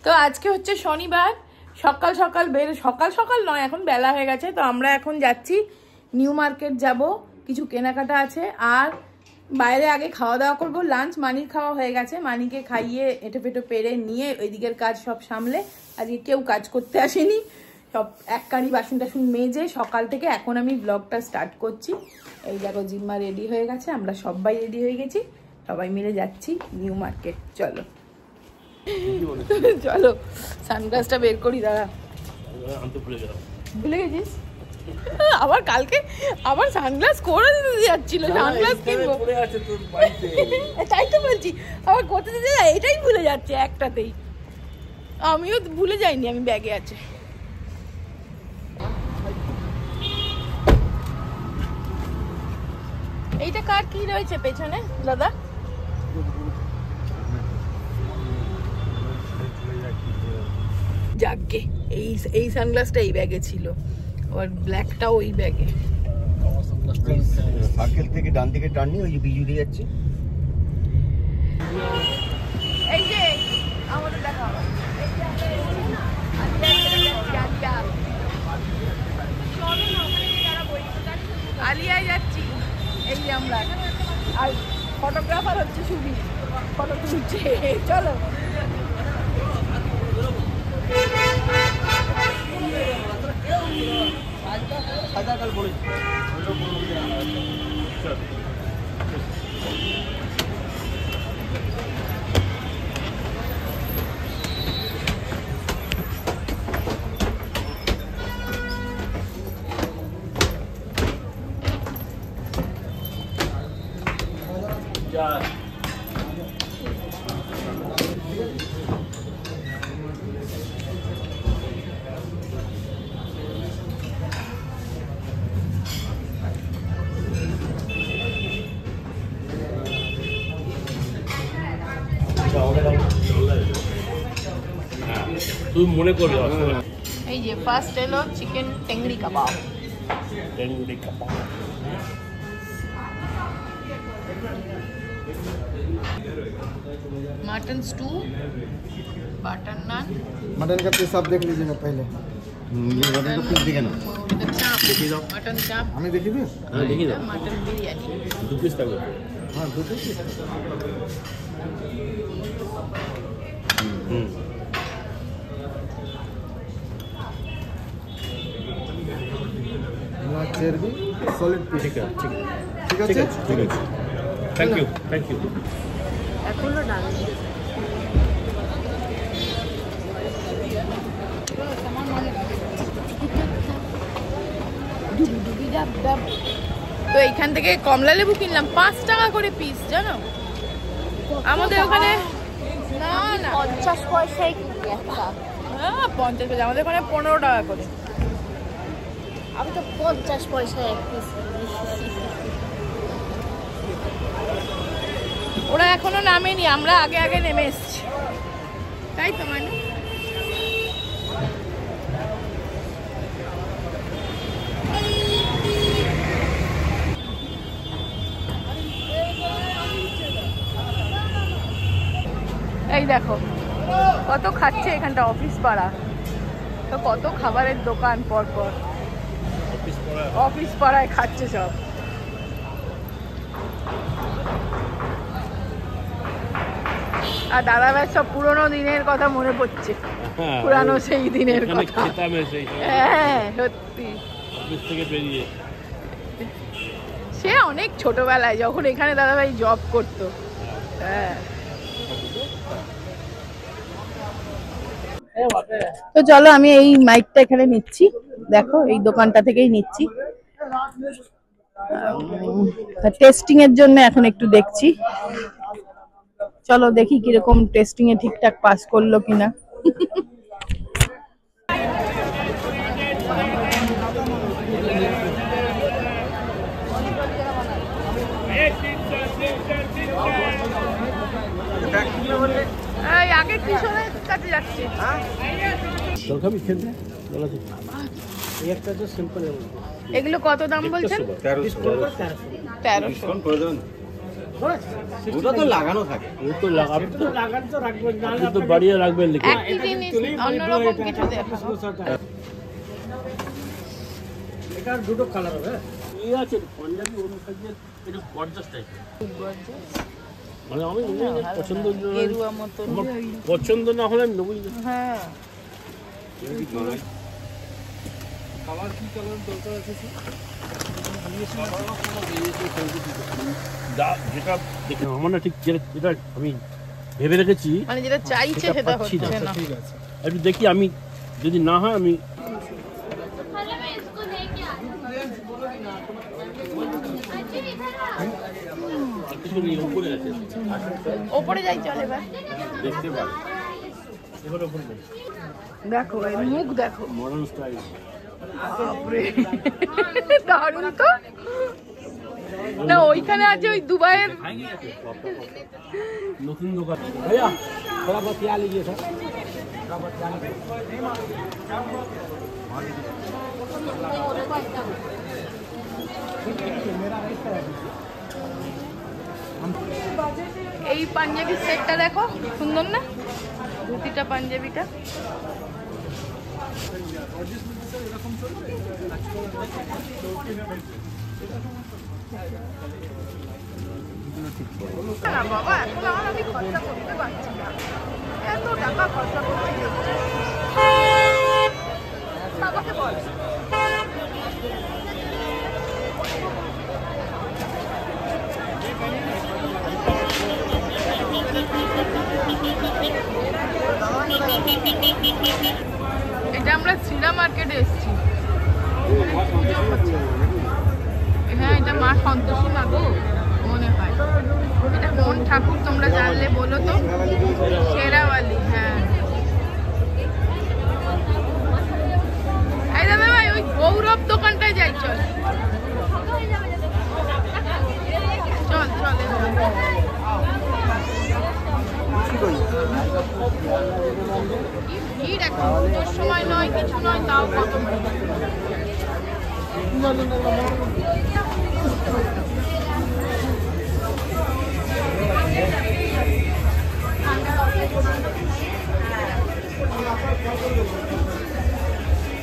তো আজকে হচ্ছে শনিবার, সকাল সকাল নয়, এখন বেলা হয়ে গেছে। তো আমরা এখন যাচ্ছি নিউ মার্কেট, যাব কিছু কেনাকাটা আছে। আর বাইরে আগে খাওয়া দাওয়া করবো, লাঞ্চ মানির খাওয়া হয়ে গেছে, মানিকে খাইয়ে এঁটো পেটো পেরে নিয়ে ওইদিকের কাজ সব সামলে আজকে কেউ কাজ করতে আসেনি, সব এক কাঁড়ি বাসন টাসন মেজে সকাল থেকে এখন আমি ব্লগটা স্টার্ট করছি। এই দেখো জিম্মা রেডি হয়ে গেছে, আমরা সবাই রেডি হয়ে গেছি, সবাই মিলে যাচ্ছি নিউ মার্কেট। চলো চলো সানগ্লাসটা বের করি, দাঁড়া ভুলে গেছিস আবার কালকে আবার সানগ্লাস করে দিতে যাচ্ছিল, সানগ্লাস কিনবো তাই তো বলছি, আবার করতে দিতে যায়, এটাই ভুলে যাচ্ছে একটাতেই। আমিও ভুলে যাইনি, আমি ব্যাগে আছে। এইটা কার কি রয়েছে পেছনে দাদা? যাকগে এই সানগ্লাসটা এই ব্যাগে ছিল, আর ব্ল্যাকটাও ওই ব্যাগে। সার্কেল থেকে ডান দিকে টার্ন নিয়ে ওই যে বিজু দিয়ে যাচ্ছে। এই যে আমাদের দেখা আলিয়ায় যাচ্ছি, এই যে আমরা। আর ফটোগ্রাফার হচ্ছে সুবি, ফটো তুলছে। চলো তুই মনে করবি। এই যে ফার্স্ট এলো চিকেন টেংরি কাবাব, मटन स्टू, बटर नान। मटन का पीस आप देख लीजिएगा पहले। ये मटन का पीस दिखे ना, देखिए दो मटन चाप, हमें देखिए भी। हां देखिए दो मटन बिरयानी 2 पीस का। हां 2 पीस। ब्लैक चेयर भी सॉलिड पीस। ठीक है ठीक है ठीक है ठीक है, थैंक यू थैंक यू। এখনো ডাল তো এইখান থেকে কমলা লেবু কিনলাম 5 টাকা করে পিস, জানো আমাদের ওখানে না না 50 পয়সায় কিনি একটা। হ্যাঁ 50 পয়সা, আমাদের ওখানে 15 টাকা করে। আমি তো 50 পয়সায় এক পিস কিনি। ওরা এখনো নামেনি, আমরা আগে আগে নেমে এসছি, তাই তো মানে। এই দেখো কত খাচ্ছে এখানটা, অফিস পাড়া তো কত খাবারের দোকান পর পর, অফিস পাড়ায় খাচ্ছে সব। আর দাদা ভাই সব পুরোনো দিনের কথা মনে পড়ছে, পুরানো সেই দিনের কথা। হ্যাঁ সত্যি, অফিস থেকে বেরিয়ে সে অনেক ছোটবেলায় যখন এখানে দাদা ভাই জব করতো। হ্যাঁ তো চলো আমি এই মাইকটা এখানে নিচ্ছি, দেখো এই দোকানটা থেকেই নিচ্ছি, টেস্টিং এর জন্য এখন একটু দেখছি। চলো দেখি কিরকম টেস্টিং এ ঠিকঠাক পাস করলো কিনা। আগে কিশোরের কাছে যাচ্ছে, এগুলো কত দাম বলছেন? 1300। ওটা তো লাগানো থাকে। ও তো লাগাবেন তো আপনি তো বাড়িয়ে রাখবেন লিখে। একই জিনিস অন্যরকম কিছু দেখাবো। এটার দুটো কালার হবে। এই আছে পাঞ্জাবি অনুসারে একটু গর্জাস টাইপের। মানে আমি পছন্দ গেরুয়া মতন। পছন্দ না হলে আমি নেবই না। হ্যাঁ কালার কি কালার দরকার আছে? যেটা দেখে আমার না ঠিক যেটা আমি ভেবে রেখেছি মানে যেটা চাইছে সেটা সেটা পাচ্ছি না। হচ্ছে না। ঠিক আছে। একটু দেখি আমি যদি না হয় আমি पहले मैं इसको लेके आ কিছু নিয়ে উপরে আছে ওপরে যাই চল এবার। দেখতে পাই এবার উপরে যাই দেখো এর মুখ দেখো, মডার্ন স্টাইল বাপরে দারুণ তো না। ওইখানে আছে ওই দুবাইয়ের নতুন দোকান। भैया थोड़ा बतिया लीजिए सर। এই পাঞ্জাবি সেটটা দেখো সুন্দর না, ধুতিটা পাঞ্জাবিটা। না বাবা এখন আমি খরচা করতে পারছি না, এত টাকা খরচা করতে গেছি। বাবাকে বল এটা আমরা শ্রীরা মার্কেটে এসেছি, পুজো হচ্ছে। হ্যাঁ এটা মা সন্তোষী মা গো মনে হয়। এটা কোন ঠাকুর তোমরা জানলে বলো তো? শেরাওয়ালি। হ্যাঁ এই দাদা ভাই ওই গৌরব দোকানটায় যাই, চল চল চল। ভিড় এখন পুজোর সময় নয় কিছু নয়, তাও কত ভিড়।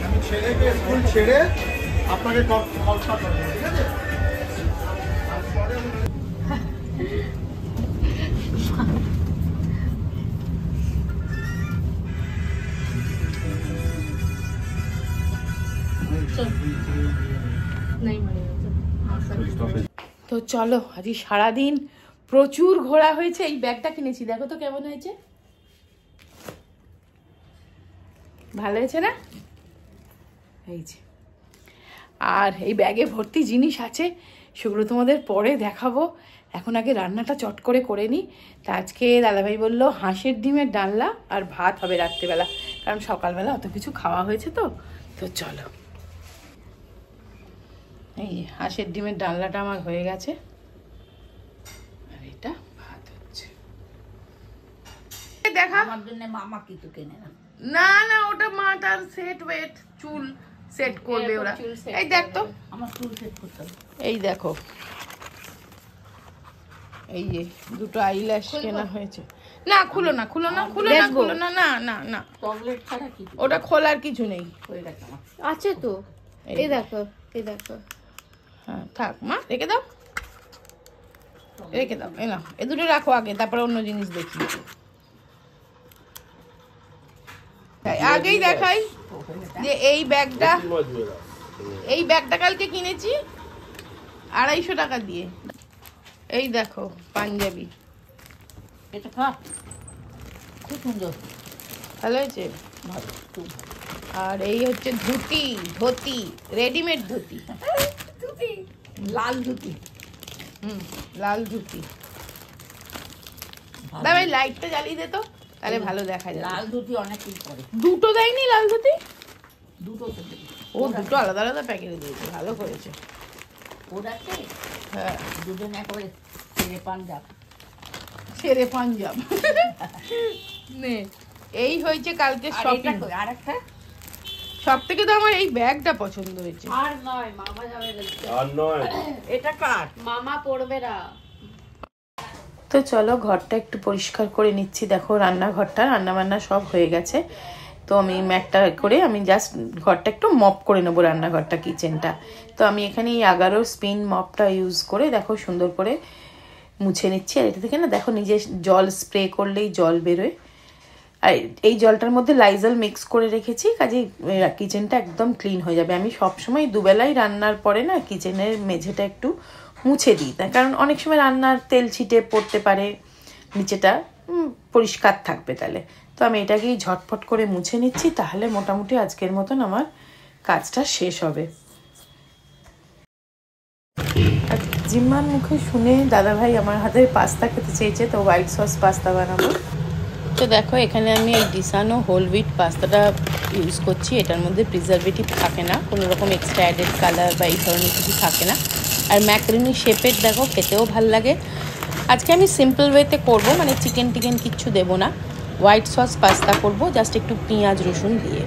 আমি ছেলেকে স্কুল ছেড়ে আপনাকে কল করবো, ঠিক আছে? তো চলো আজ সারাদিন প্রচুর ঘোরা হয়েছে। এই ব্যাগটা কিনেছি, দেখো তো কেমন হয়েছে, ভালো হয়েছে না? এই যে, আর এই ব্যাগে ভর্তি জিনিস আছে, সেগুলো তোমাদের পরে দেখাবো। এখন আগে রান্নাটা চট করে নিই। তা আজকে দাদাভাই বললো হাঁসের ডিমের ডালনা আর ভাত হবে রাত্রেবেলা, কারণ সকালবেলা অত কিছু খাওয়া হয়েছে তো। তো চলো, এই হাঁসের ডিমের ডালনাটা আমার হয়ে গেছে, আর এটা ভাত হচ্ছে। দেখা আমার জন্য মামা কিছু কেনে না। না না ওটা মা তার সেট ওয়েট চুল সেট করবে ওরা। এই দেখ তো, আমার চুল সেট করতে হবে। এই দেখো এই যে দুটো আইল্যাশ কেনা হয়েছে। না খুলো না খুলো না খুলো না খুলো না, না না না চকলেট ছাড়া কি ওটা খোলার কিছু নেই। করে রাখা আমার। আছে তো, এই দেখো এই দেখো। হ্যাঁ থাক মা, রেখে দাও রেখে দাও। এই না এ দুটো রাখো আগে, তারপরে অন্য জিনিস দেখি। আগেই দেখাই যে এই ব্যাগটা কালকে কিনেছি 250 টাকা দিয়ে। এই দেখো পাঞ্জাবি, এটা খা, খুব সুন্দর, ভালো হয়েছে। ভালো খুব ভালো। আর এই হচ্ছে ধুতি রেডিমেড ধুতি, লাল ধুতি। লাল ধুতি। দাদা লাইটটা জ্বালিয়ে দে তো, তাহলে ভালো দেখা যায়। লাল ধুতি অনেকদিন পরে। দুটো দেয়নি লাল ধুতি? দুটো তো দেবে। ও দুটো আলাদা আলাদা প্যাকেটে দিয়েছে, ভালো করেছে। ওটাতে হ্যাঁ দুজন একেবারে ছেড়ে পাঞ্জাব নে। এই হয়েছে কালকে শপিং। আর একটা সব থেকে তো আমার এই ব্যাগটা পছন্দ হয়েছে। আর নয়, মামা যাবে বলছে। আর নয় এটা কার? মামা পড়বে না। তো চলো ঘরটা একটু পরিষ্কার করে নিচ্ছি। দেখো রান্নাঘরটা রান্নাবান্না সব হয়ে গেছে। তো আমি ম্যাটটা করে আমি জাস্ট ঘরটা একটু মপ করে নেবো, রান্নাঘরটা কিচেনটা। তো আমি এখানে এই আগারোর স্পিন মপটা ইউজ করে দেখো সুন্দর করে মুছে নিচ্ছি। আর এটা থেকে না দেখো নিজে জল স্প্রে করলেই জল বেরোয়। আর এই জলটার মধ্যে লাইজল মিক্স করে রেখেছি, কাজেই কিচেনটা একদম ক্লিন হয়ে যাবে। আমি সবসময় দুবেলাই রান্নার পরে না কিচেনের মেঝেটা একটু মুছে দিই, তাই কারণ অনেক সময় রান্নার তেল ছিটে পড়তে পারে, নিচেটা পরিষ্কার থাকবে তাহলে। তো আমি এটাকেই ঝটফট করে মুছে নিচ্ছি, তাহলে মোটামুটি আজকের মতন আমার কাজটা শেষ হবে। আর জিম্মার মুখে শুনে দাদাভাই আমার হাতের পাস্তা খেতে চেয়েছে, তো হোয়াইট সস পাস্তা বানাবো। তো দেখো এখানে আমি এই ডিসানো হোল হুইট পাস্তাটা ইউজ করছি। এটার মধ্যে প্রিজারভেটিভ থাকে না, কোনো রকম এক্সট্রা অ্যাডেড কালার বা এই ধরনের কিছু থাকে না। আর ম্যাকারনি শেপের দেখো, খেতেও ভাল লাগে। আজকে আমি সিম্পল ওয়েতে করব, মানে চিকেন টিকেন কিচ্ছু দেবো না। হোয়াইট সস পাস্তা করব জাস্ট একটু পেঁয়াজ রসুন দিয়ে।